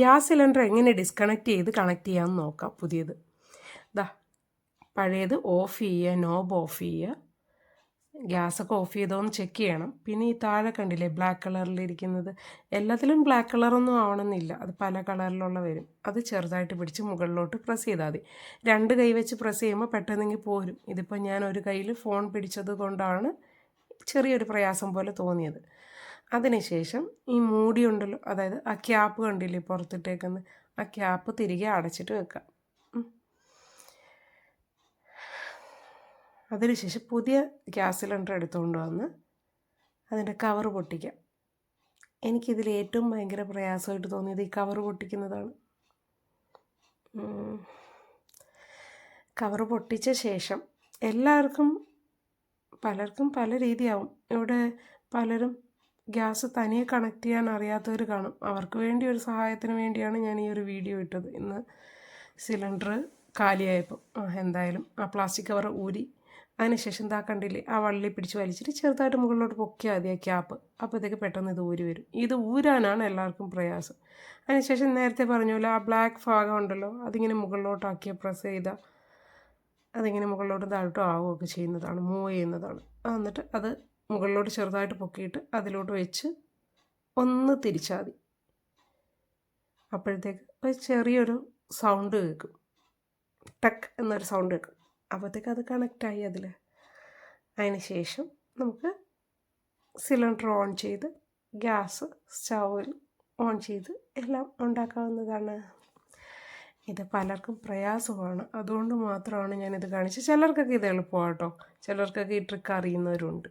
Gas cylinder എങ്ങനെ disconnect ചെയ്ത് connect ചെയ്യാമെന്ന് നോക്കാം. പുതിയത് പഴയത് ഓഫ് ചെയ്യുക, നോബ് ഓഫ് ചെയ്യുക, ഗ്യാസൊക്കെ ഓഫ് ചെയ്തോന്ന് ചെക്ക് ചെയ്യണം. പിന്നെ ഈ താഴെ കണ്ടില്ലേ ബ്ലാക്ക് കളറിലിരിക്കുന്നത്, എല്ലാത്തിലും ബ്ലാക്ക് കളറൊന്നും ആവണമെന്നില്ല, അത് പല കളറിലുള്ള വരും. അത് ചെറുതായിട്ട് പിടിച്ച് മുകളിലോട്ട് പ്രസ് ചെയ്താൽ മതി. 2 കൈ വെച്ച് പ്രസ് ചെയ്യുമ്പോൾ പെട്ടെന്നെങ്കിൽ പോരും. ഇതിപ്പോൾ ഞാൻ ഒരു കയ്യിൽ ഫോൺ പിടിച്ചത് കൊണ്ടാണ് ചെറിയൊരു പ്രയാസം പോലെ തോന്നിയത്. അതിനുശേഷം ഈ മൂടി ഉണ്ടല്ലോ, അതായത് ആ ക്യാപ്പ് കണ്ടില്ലേ പുറത്തിട്ടേക്കുന്നത്, ആ ക്യാപ്പ് തിരികെ അടച്ചിട്ട് വെക്കാം. അതിനുശേഷം പുതിയ ഗ്യാസ് സിലിണ്ടർ എടുത്തുകൊണ്ട് വന്ന് അതിൻ്റെ കവർ പൊട്ടിക്കാം. എനിക്കിതിൽ ഏറ്റവും ഭയങ്കര പ്രയാസമായിട്ട് തോന്നിയത് ഈ കവർ പൊട്ടിക്കുന്നതാണ്. കവർ പൊട്ടിച്ച ശേഷം പലർക്കും പല രീതിയാവും. ഇവിടെ പലരും ഗ്യാസ് തനിയെ കണക്ട് ചെയ്യാൻ അറിയാത്തവർ കാണും. അവർക്ക് വേണ്ടി ഒരു സഹായത്തിന് വേണ്ടിയാണ് ഞാൻ ഈ ഒരു വീഡിയോ ഇട്ടത്. ഇന്ന് സിലിണ്ടർ കാലിയായപ്പോൾ എന്തായാലും ആ പ്ലാസ്റ്റിക് കവർ ഊരി അതിനുശേഷം കണ്ടില്ലേ ആ വള്ളി പിടിച്ച് വലിച്ചിട്ട് ചെറുതായിട്ട് മുകളിലോട്ട് പൊക്കിയാൽ മതി ആ ക്യാപ്പ്. അപ്പോഴത്തേക്ക് പെട്ടെന്ന് ഇത് ഊരി വരും. ഇത് ഊരാനാണ് എല്ലാവർക്കും പ്രയാസം. അതിനുശേഷം നേരത്തെ പറഞ്ഞ പോലെ ആ ബ്ലാക്ക് ഭാഗം ഉണ്ടല്ലോ, അതിങ്ങനെ മുകളിലോട്ടാക്കിയ പ്രസ് ചെയ്താൽ അതിങ്ങനെ മുകളിലോട്ട് താഴോട്ടും ആവുകയൊക്കെ ചെയ്യുന്നതാണ്, മൂവ് ചെയ്യുന്നതാണ്. എന്നിട്ട് അത് മുകളിലോട്ട് ചെറുതായിട്ട് പൊക്കിയിട്ട് അതിലോട്ട് വെച്ച് ഒന്ന് തിരിച്ചാൽ മതി. അപ്പോഴത്തേക്ക് ഒരു ചെറിയൊരു സൗണ്ട് കേൾക്കും, ടക്ക് എന്നൊരു സൗണ്ട് കേൾക്കും. അപ്പോഴത്തേക്ക് അത് കണക്റ്റായി അതിൽ. അതിന് ശേഷം നമുക്ക് സിലിണ്ടർ ഓൺ ചെയ്ത് ഗ്യാസ് സ്റ്റൗവിൽ ഓൺ ചെയ്ത് എല്ലാം ഉണ്ടാക്കാവുന്നതാണ്. ഇത് പലർക്കും പ്രയാസമാണ്, അതുകൊണ്ട് മാത്രമാണ് ഞാനിത് കാണിച്ചത്. ചിലർക്കൊക്കെ ഇത് എളുപ്പമാണ് കേട്ടോ, ചിലർക്കൊക്കെ ഈ ട്രിക്ക് അറിയുന്നവരുണ്ട്.